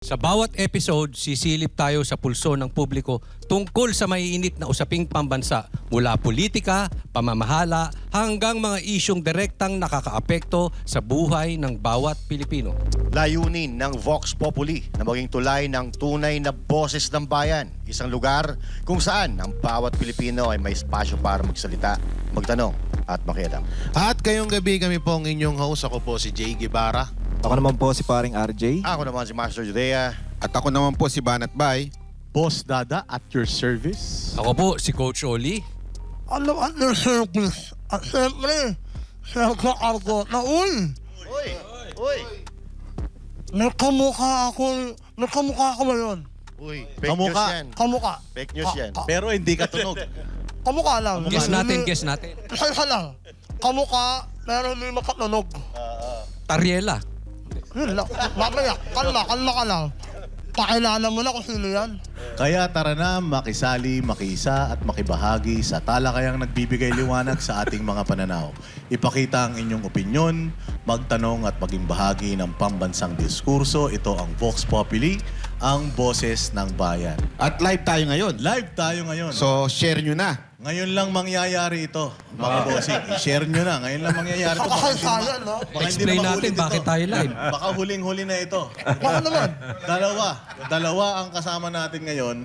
Sa bawat episode, sisilip tayo sa pulso ng publiko tungkol sa maiinit na usaping pambansa mula politika, pamamahala, hanggang mga isyong direktang nakakaapekto sa buhay ng bawat Pilipino. Layunin ng Vox Populi na maging tulay ng tunay na boses ng bayan. Isang lugar kung saan ang bawat Pilipino ay may espasyo para magsalita, magtanong at makialam. At ngayong gabi kami po ang inyong host. Ako po si Jay Guevara. Ako naman po si paring RJ. Ako naman si Master Judea. At ako naman po si Banat Bay. Boss Dada at your service. Ako po si Coach Oli. Ano at your service? At siyempre, Sergio Argo na uy! Uy! May kamukha ako ngayon. Uy! Fake Kamukha. news yan. Kamukha. Fake news yan. Pero hindi ka tunog. Kamukha lang. Guess natin, guess natin. Isa lang. Kamukha, pero hindi makatunog. Tariela. Yun lang. Mamaya, kalma ka lang. Pakilala mo na kung sino yan. Kaya tara na makisali, makisa at makibahagi sa talakayang nagbibigay liwanag sa ating mga pananaw. Ipakita ang inyong opinyon, magtanong at maging bahagi ng pambansang diskurso. Ito ang Vox Populi, ang boses ng bayan. At live tayo ngayon. Live tayo ngayon. So, share nyo na. Ngayon lang mangyayari ito, mga bossing. I-share nyo na. Ngayon lang mangyayari ito. Kakasaya, no? Baka hindi Explain na natin maulit bakit ito. tayo live. Baka huling-huli na ito. Baka naman. Dalawa ang kasama natin ngayon.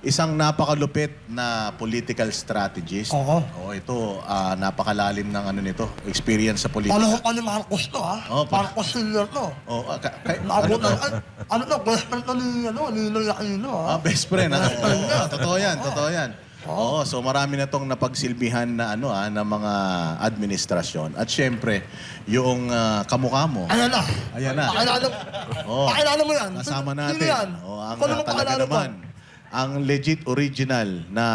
Isang napakalupit na political strategist. Oo. Ito, napakalalim ng experience sa politika. Panahon pa ni Marcos to, ha? Oo, Marcos Sr. to. Ano Naabot to? ano to? Best friend to ni Ninoy Aquino, ha? Best friend. Totoo yan. Oo, so marami na tong napagsilbihan na na mga administrasyon. At syempre, yung kamukha mo. Ayan na. Ayan na. Pakilala mo yan. Kasama Sino natin. yan? Ang Kung ano talaga pakilala mo? naman, ang legit original na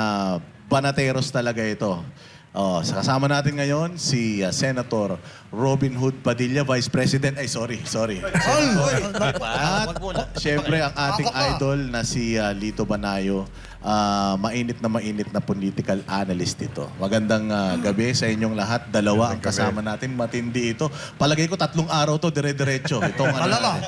banateros talaga ito. Kasama natin ngayon si Senator Robin Hood Padilla, Vice President. Sorry. At syempre ang ating Ako pa. idol na si Lito Banayo, mainit na political analyst ito. Magandang gabi sa inyong lahat. Dalawa ang kasama natin. Matindi ito. Palagay ko 3 araw to dire-diretso. Itong Alam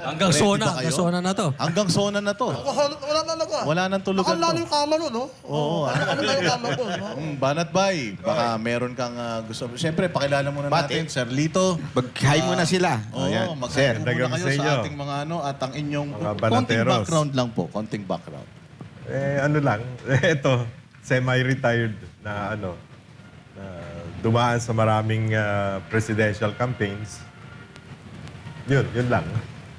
Hanggang Ready zona, ba kayo? hanggang zona na to. Hanggang zona na to. Wala na nagawa. Wala nang tulugan Nakalala to. yung kama nun, no? Oo. Ano na yung kama nun, no? Banat Bay, baka meron kang gusto. Siyempre, pakilala muna natin, Sir Lito. Mag-hi muna sila. Oo, Ayan. mag-hi muna Gabi kayo sa sa inyo. ating mga at ang inyong Mga konting banateros. background lang po. Konting background. Ano lang, ito, semi-retired na na dumaan sa maraming presidential campaigns. Yun lang.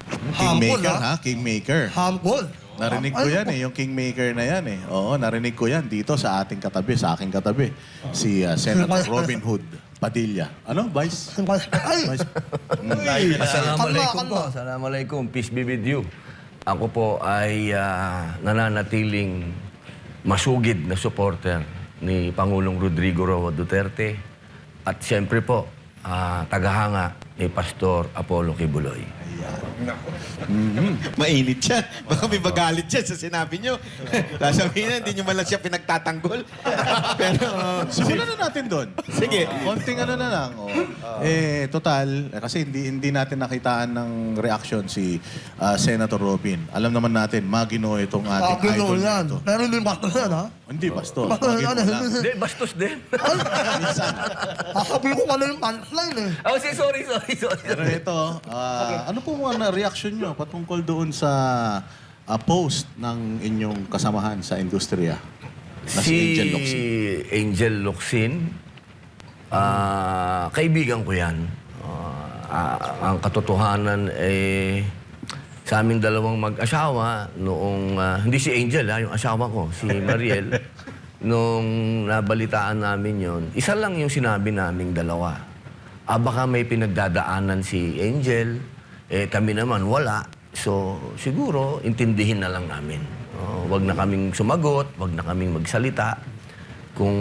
Kingmaker, Humble, ha? Kingmaker. Humble. Narinig ko yan yung Kingmaker na yan Oo, narinig ko yan dito sa ating katabi, sa aking katabi. Si Senator Robin Hood Padilla. Ano, Vice? Ay, Assalamualaikum po. Kalma. Assalamualaikum. Peace be with you. Ako po ay nananatiling masugid na supporter ni Pangulong Rodrigo Roa Duterte at siyempre po, tagahanga ni Pastor Apollo Kibuloy. Mainit siya. Baka may magalit siya sa sinabi nyo. Sasabihin na, hindi nyo man lang siya pinagtatanggol. Pero, Simulan na natin doon. Sige. Konting na lang. Total, kasi hindi natin nakitaan ng reaction si Senator Robin. Alam naman natin, magino itong ating idol na yan. ito. Pero hindi bastos yan, ha? Hindi, basto. Bastos Magino yan, lang. Hindi, bastos din. Minsan. Sasabihin ko pala yung punchline, eh. Oh, sorry. Pero ito, ano po mga reaction nyo patungkol doon sa post ng inyong kasamahan sa industriya? Na si Angel Locsin. Angel Locsin, kaibigan ko yan. Ang katotohanan sa aming dalawang mag-asawa noong, hindi si Angel yung asawa ko, si Mariel, nung nabalitaan namin yon, isa lang yung sinabi naming dalawa. Baka may pinagdadaanan si Angel, kami naman wala. So, siguro, intindihin na lang namin. Wag na kaming sumagot, wag na kaming magsalita. Kung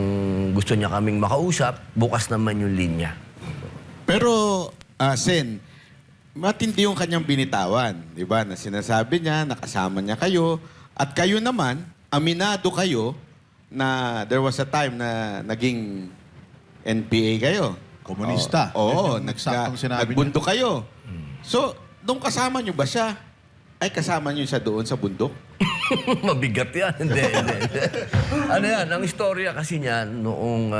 gusto niya kaming makausap, bukas naman yung linya. pero Sen, matindi yung kanyang binitawan. Di ba? Na sinasabi niya, nakasama niya kayo. At kayo naman, aminado kayo na there was a time na naging NPA kayo. Komunista. Oo, Yun yung eksaktong sinabi niya. nagbunto kayo. So, doon kasama nyo ba siya? ay kasama niyo siya doon sa bundok? Mabigat yan. Hindi. Ano yan, ang istorya kasi niyan, noong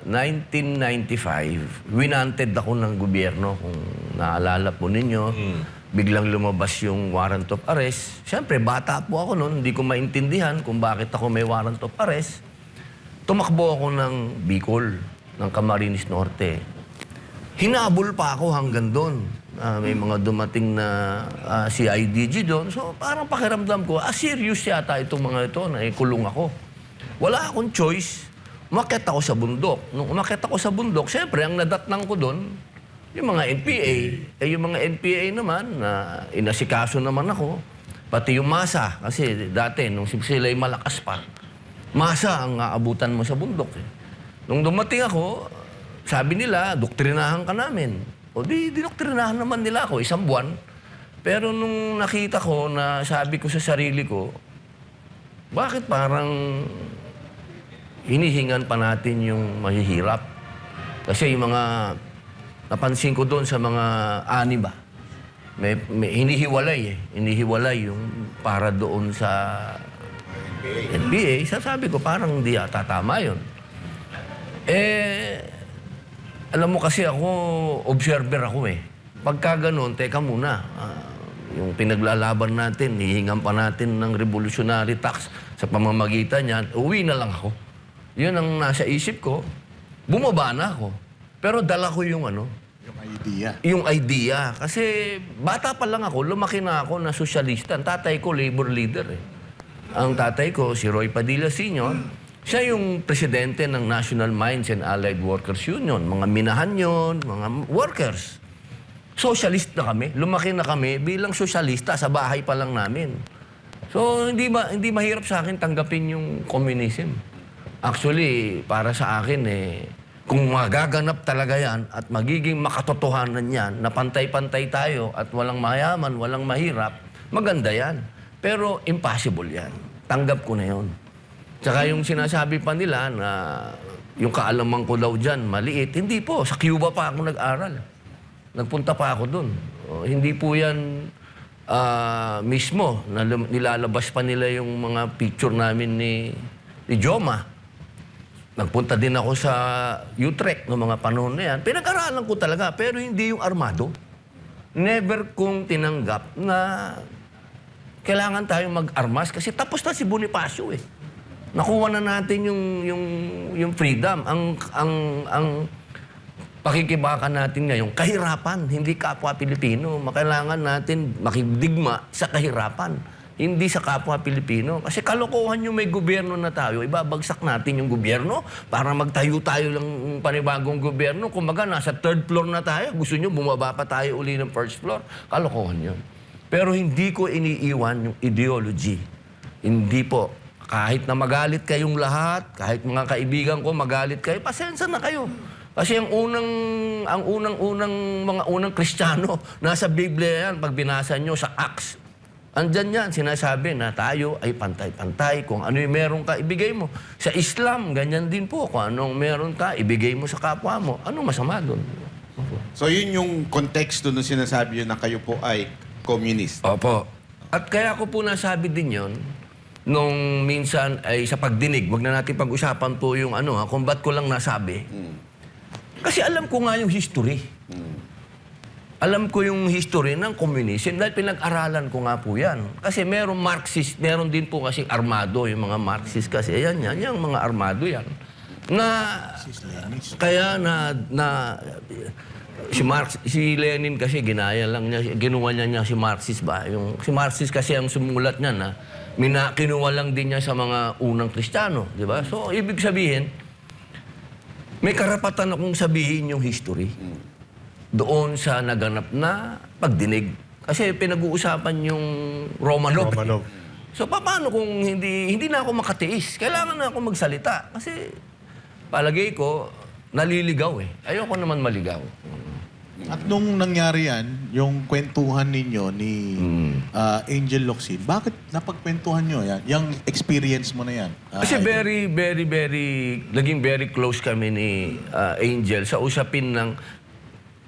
1995, winanted ako ng gobyerno, kung naalala po ninyo. Biglang lumabas yung warrant of arrest. Siyempre, bata po ako noon, hindi ko maintindihan kung bakit ako may warrant of arrest. Tumakbo ako ng Bicol, ng Camarines Norte. Hinabol pa ako hanggang doon. May mga dumating na CIDG doon. So parang pakiramdam ko, serious yata itong mga ito na kulong ako. Wala akong choice. Umakyat ako sa bundok. Nung umakyat ako sa bundok, siyempre ang nadatnang ko doon, yung mga NPA. Yung mga NPA naman, na inasikaso naman ako. Pati yung masa. Kasi dati, nung sila'y malakas pa, masa ang aabutan mo sa bundok. Nung dumating ako, sabi nila, doktrinahan ka namin. O di dinoktrinahan naman nila ako, 1 buwan. Pero nung nakita ko na sabi ko sa sarili ko, bakit parang hinihingan pa natin yung mahihirap? Kasi yung mga, napansin ko doon sa mga ba, may hinihiwalay hinihiwalay yung para doon sa NPA. Sabi ko, parang hindi yata tama yun. Alam mo kasi ako, observer ako Pagka ganun, teka muna. Yung pinaglalaban natin, hihingan pa natin ng revolutionary tax sa pamamagitan niyan, uwi na lang ako. Yun ang nasa isip ko. Bumaba na ako. Pero dala ko yung Yung idea. Yung idea. Kasi bata pa lang ako, lumaki na ako na sosyalista. Ang tatay ko, labor leader Ang tatay ko, si Roy Padilla Sr., siya yung presidente ng National Mines and Allied Workers Union. Mga minahan yun, mga workers. Socialist na kami. Lumaki na kami bilang sosyalista sa bahay pa lang namin. So, hindi mahirap sa akin tanggapin yung communism. Actually, para sa akin, kung magaganap talaga yan at magiging makatotohanan yan, na pantay-pantay tayo at walang mayaman, walang mahirap, maganda yan. Pero impossible yan. Tanggap ko na yun. Tsaka yung sinasabi pa nila na yung kaalaman ko daw dyan, maliit. Hindi po. Sa Cuba pa ako nag-aral. Nagpunta pa ako dun. Hindi po yan mismo. Nilalabas pa nila yung mga picture namin ni Joma. Nagpunta din ako sa Utrecht noong mga panahon na yan. Pinag-aralan ko talaga, pero hindi yung armado. Never kong tinanggap na kailangan tayong mag-armas kasi tapos na si Bonifacio Nakuha na natin yung freedom. Ang pakikibaka natin ngayon, kahirapan, hindi kapwa Pilipino. Kailangan natin makidigma sa kahirapan, hindi sa kapwa Pilipino. Kasi kalokohan yung may gobyerno na tayo, ibabagsak natin yung gobyerno para magtayo tayo lang panibagong gobyerno. Kumbaga, nasa 3rd floor na tayo. Gusto nyo, bumaba pa tayo uli ng 1st floor. Kalokohan yun. Pero hindi ko iniiwan yung ideology. Hindi po. Kahit na magalit kayong lahat, kahit mga kaibigan ko magalit kayo, pasensya na kayo. Kasi ang unang Kristiyano, nasa Biblia yan, pag binasa nyo sa Acts. Andyan yan, sinasabi na tayo ay pantay-pantay. Kung ano yung meron ka, ibigay mo. Sa Islam, ganyan din po. Kung anong meron ka, ibigay mo sa kapwa mo. Anong masama doon? So yun yung konteksto nung sinasabi yun na kayo po ay communist. Opo. At kaya ko po nasabi din yon nung minsan ay sa pagdinig, wag na natin pag-usapan po yung kung ba't ko lang nasabi. Kasi alam ko nga yung history. Alam ko yung history ng communism dahil pinag-aralan ko nga po yan. Kasi meron Marxist, meron din po kasi armado, yung mga Marxist kasi. Yan, yung mga armado yan. Kaya si Lenin kasi ginaya lang niya, ginawa niya si Marxist ba? Si Marxist kasi ang sumulat niya na kinuha lang din niya sa mga unang Kristiyano, di ba? So, ibig sabihin, may karapatan akong sabihin yung history doon sa naganap na pagdinig. Kasi pinag-uusapan yung Romanov. So, paano kung hindi na ako makatiis? Kailangan na ako magsalita. Kasi, palagay ko, naliligaw Ayoko naman maligaw. At nung nangyari yan, yung kwentuhan ninyo ni Angel Locsin, bakit napagkwentuhan nyo yan? Yung experience mo na yan? Kasi naging very close kami ni Angel sa usapin ng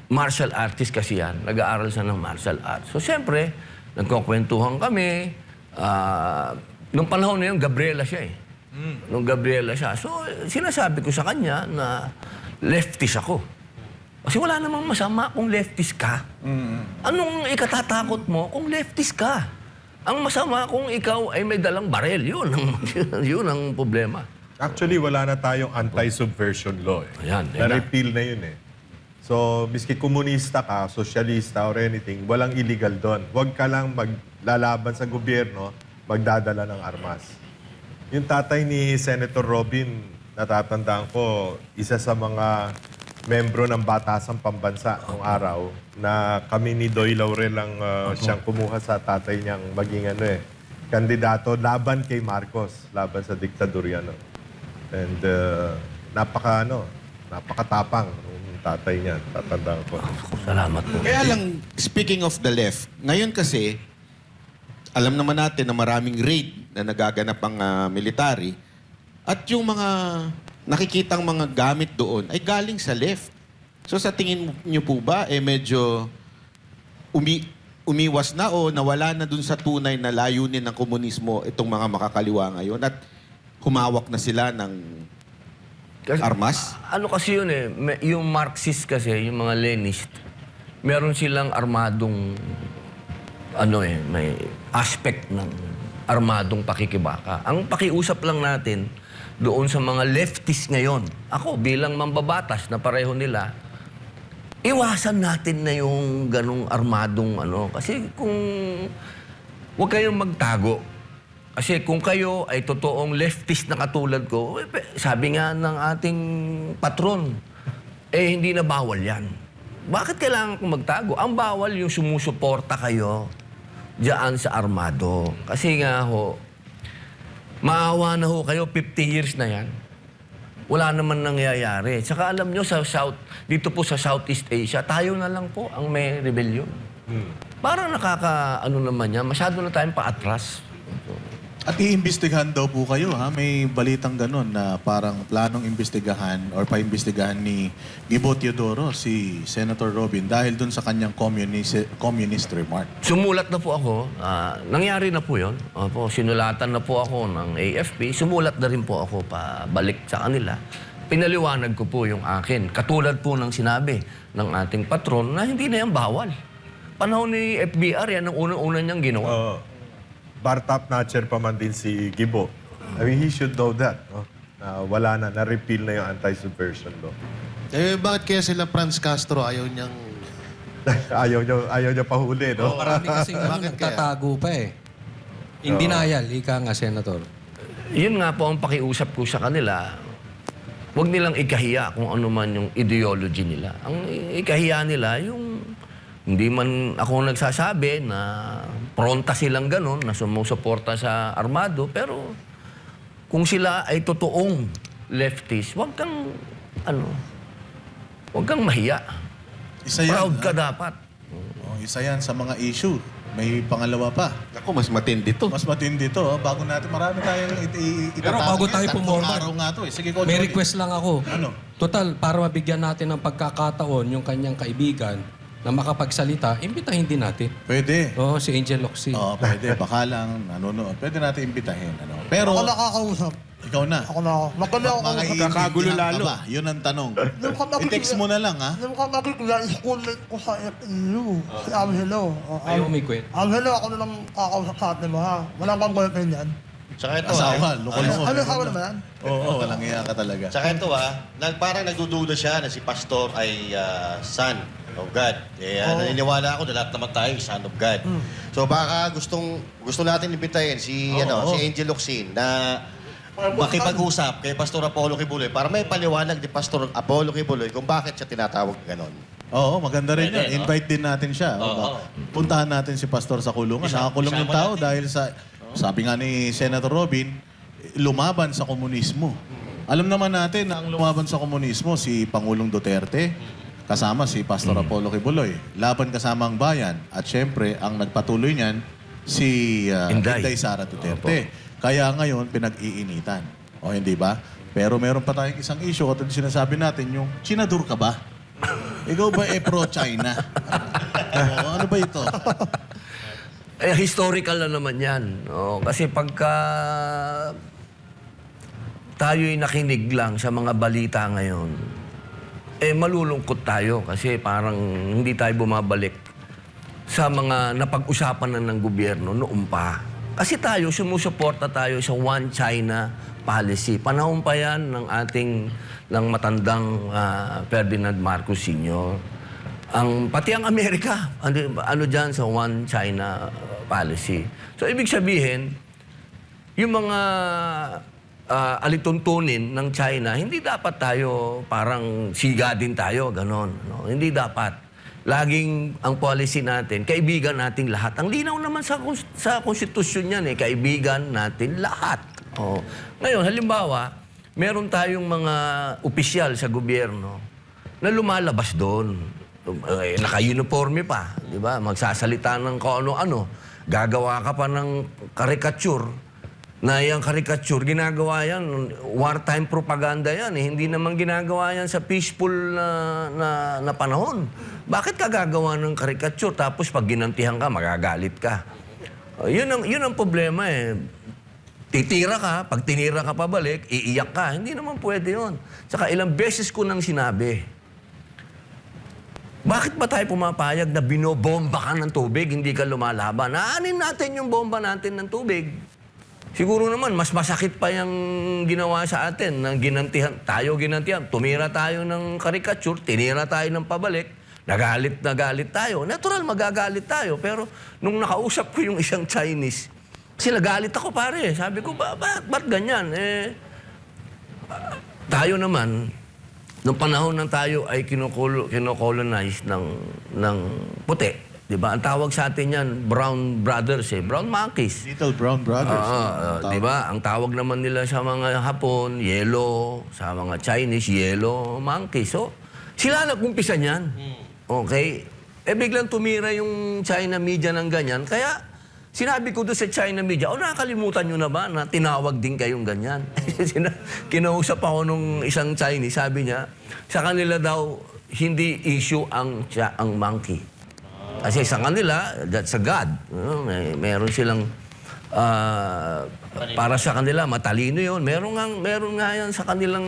martial artist kasi yan. Nag-aaral siya ng martial arts. So, siyempre, nagkukwentuhan kami. Nung panahon na yun, Gabriela siya eh. Nung Gabriela siya. So, sinasabi ko sa kanya na leftist ako. Kasi wala namang masama kung leftist ka. Anong ikatatakot mo kung leftist ka? Ang masama kung ikaw ay may dalang barel. Yun ang problema. Actually, wala na tayong anti-subversion law. Ayan, Na-repeal na yun eh. So, miski komunista ka, sosyalista or anything, walang illegal doon. Huwag ka lang maglalaban sa gobyerno, magdadala ng armas. Yung tatay ni Senator Robin, natatandaan ko, isa sa mga membro ng Batasang Pambansa noong araw na kami ni Doy Laurel ang siyang kumuha sa tatay niyang maging kandidato laban kay Marcos, laban sa diktadurya. And napakatapang ng tatay niya, tatandaan ko. Salamat po. Kaya lang, speaking of the left, ngayon kasi, alam naman natin na maraming raid na nagaganap ang military at yung mga nakikitang mga gamit doon ay galing sa left. So sa tingin niyo po ba, medyo umiwas na o nawala na dun sa tunay na layunin ng komunismo itong mga makakaliwa ngayon at humawak na sila ng armas? Ano kasi yun eh, yung Marxist kasi, yung mga Leninist, meron silang armadong may aspect ng armadong pakikibaka. Ang pakiusap lang natin doon sa mga leftist ngayon, ako bilang mambabatas na pareho nila, iwasan natin na yung ganong armadong kasi huwag kayong magtago. Kasi kung kayo ay totoong leftist na katulad ko, sabi nga ng ating patron, hindi na bawal yan. Bakit kailangan kong magtago? Ang bawal yung sumusuporta kayo diyan sa armado. Kasi nga maawa na kayo, 50 years na yan. Wala naman nangyayari. Tsaka alam nyo, dito po sa Southeast Asia, tayo na lang po ang may rebellion. Parang naman yan, masyado na tayong paatras. At iimbestigahan daw po kayo, ha? May balitang ganun na parang planong imbestigahan or paimbestigahan ni Gibo Teodoro si Senator Robin dahil dun sa kanyang communist remark. Sumulat na po ako. Nangyari na po yun. Sinulatan na po ako ng AFP. Sumulat na rin po ako pabalik sa kanila. Pinaliwanag ko po yung akin. Katulad po ng sinabi ng ating patron na hindi na yan bawal. Panahon ni FBR, yan ang unang-una niyang ginawa. Bar top notcher pa man din si Gibo. I mean, he should know that. Wala na, na-repeal na yung anti-subversion law. Bakit kaya sila Franz Castro ayaw niyang... ayaw niya pahuli, no? Marami kasi nagtatago pa eh. In denial, ika nga, Senator. Yun nga po ang pakiusap ko sa kanila. Huwag nilang ikahiya kung ano man yung ideology nila. Ang ikahiya nila, yung hindi man ako nagsasabi na pronta silang ganun, na sumusuporta sa armado, pero kung sila ay totoong leftist, huwag kang mahiya. Proud ka dapat. Isa yan sa mga issue. May pangalawa pa. Ako, mas matindi to. Mas matindi to. Bago natin, marami tayong itatapos. Pero bago tayo pumorma, araw nga to eh. Sige, Coach may Jody. request lang ako. Ano? Total, para mabigyan natin ng pagkakataon yung kanyang kaibigan na makapagsalita, imbitahin din natin. Pwede. Oo, si Angel Locsin. Oo, pwede. Baka lang, nanonood. Pwede natin imbitahin. Pero, Ako nakakausap. ikaw na. Ako na ako. Magkali ako. Magkakagulo lalo. Ka ba? Yun ang tanong. Nung kami- I-text mo na lang, ha? Nung kakakikila, schoolmate ko sa FEU. Si Angelo. Ayaw may kwento. Angelo, ako na lang kakausap sa atin mo, ha? Walang kang boyfriend yan. Tsaka ito, Asawa, loko-loko. Ano asawa naman yan? Oo, walang iya ka talaga. Tsaka ito parang nagdududa siya na si Pastor ay son of God. Naniniwala ako na lahat naman tayo son of God. So baka gusto natin imbitahin si Angel Locsin na makipag-usap kay Pastor Apollo Kibuloy para may paliwanag ni Pastor Apollo Kibuloy kung bakit siya tinatawag ganon. Oo, maganda rin Pwede, yun. Invite din natin siya. Oo. Puntahan natin si Pastor sa kulungan. Nakakulong yung isama tao natin. dahil sa, sabi nga ni Senator Robin, lumaban sa komunismo. Alam naman natin na ang lumaban sa komunismo si Pangulong Duterte, kasama si Pastor Apollo Kibuloy. Laban kasama ang bayan. At syempre, ang nagpatuloy niyan, si Inday Sara Duterte. Kaya ngayon, pinag-iinitan. O hindi ba? Pero meron pa tayong isang issue. At sinasabi natin, yung Chinadur ka ba? Ikaw ba pro-China? Ano ba ito? historical na naman yan. Oh, kasi pagka tayo'y nakinig lang sa mga balita ngayon, malulungkot tayo kasi parang hindi tayo bumabalik sa mga napag-usapan na ng gobyerno noon pa. Kasi tayo, sumusuporta tayo sa One China policy. Panahon pa yan ng matandang Ferdinand Marcos Sr. Pati ang Amerika, ano dyan sa One China policy. So, ibig sabihin, yung mga alituntunin ng China, hindi dapat tayo parang siga din tayo, ganon. No? Hindi dapat. Laging ang policy natin, kaibigan nating lahat. Ang linaw naman sa konstitusyon yan, kaibigan natin lahat. Oh. Ngayon, halimbawa, meron tayong mga opisyal sa gobyerno na lumalabas doon. Naka-uniforme pa, di ba? Magsasalita ng kung ano-ano. Gagawa ka pa ng karikature. Na yung karikature, ginagawa yan, wartime propaganda yan. Hindi naman ginagawa yan sa peaceful na panahon. Bakit ka gagawa ng karikature tapos pag ginantihan ka, magagalit ka? Yun ang problema Titira ka, pag tinira ka pabalik, iiyak ka. Hindi naman pwede yun. Saka ilang beses ko nang sinabi, bakit ba tayo pumapayag na binobomba ka ng tubig, hindi ka lumalaban? Naanin natin yung bomba natin ng tubig. Siguro naman, mas masakit pa yung ginawa sa atin, ng ginantihan. Tayo ginantihan. Tumira tayo ng karikature, tinira tayo ng pabalik, nagalit tayo. Natural, magagalit tayo. Pero nung nakausap ko yung isang Chinese, kasi nagalit ako pare. Sabi ko, ba't ganyan? Tayo naman, nung panahon ng tayo ay kinocolonize ng puti. Diba? Ang tawag sa atin yan, brown brothers brown monkeys. Little Brown Brothers. Diba? Ang tawag naman nila sa mga Hapon, yellow. Sa mga Chinese, yellow monkeys. So, sila nag-umpisa niyan. Okay? Biglang tumira yung China media ng ganyan. Kaya, sinabi ko doon sa China media, nakakalimutan nyo na ba na tinawag din kayong ganyan? Kinausap ako nung isang Chinese, sabi niya, sa kanila daw, hindi issue ang monkey. Kasi sa kanila, that's a God. Meron silang, para sa kanila, matalino yun. Meron nga yan sa kanilang,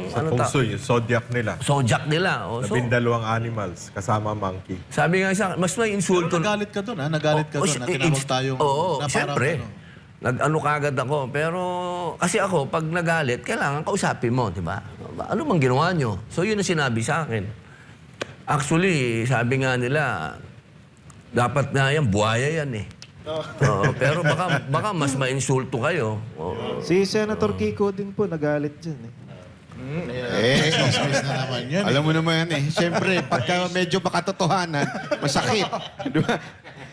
Yung zodiac nila. zodiac nila. So, 12 animals, kasama monkey. sabi nga sa mas may insulto. Nagalit ka doon, ha? Nagalit ka doon. Tinawag tayong... Oo, na parang siyempre. ano. Nag-ano kagad ako. Pero kasi ako, pag nagalit, kailangan kausapin mo, di ba? Ano bang ginawa nyo? So yun ang sinabi sa akin. Actually, sabi nga nila, dapat na yan, buhaya yan pero baka mas ma-insulto kayo. Si Senator Kiko din po nagalit dyan Chismis na naman yun. Alam mo naman Siyempre, pagka medyo makatotohanan, masakit. Di ba?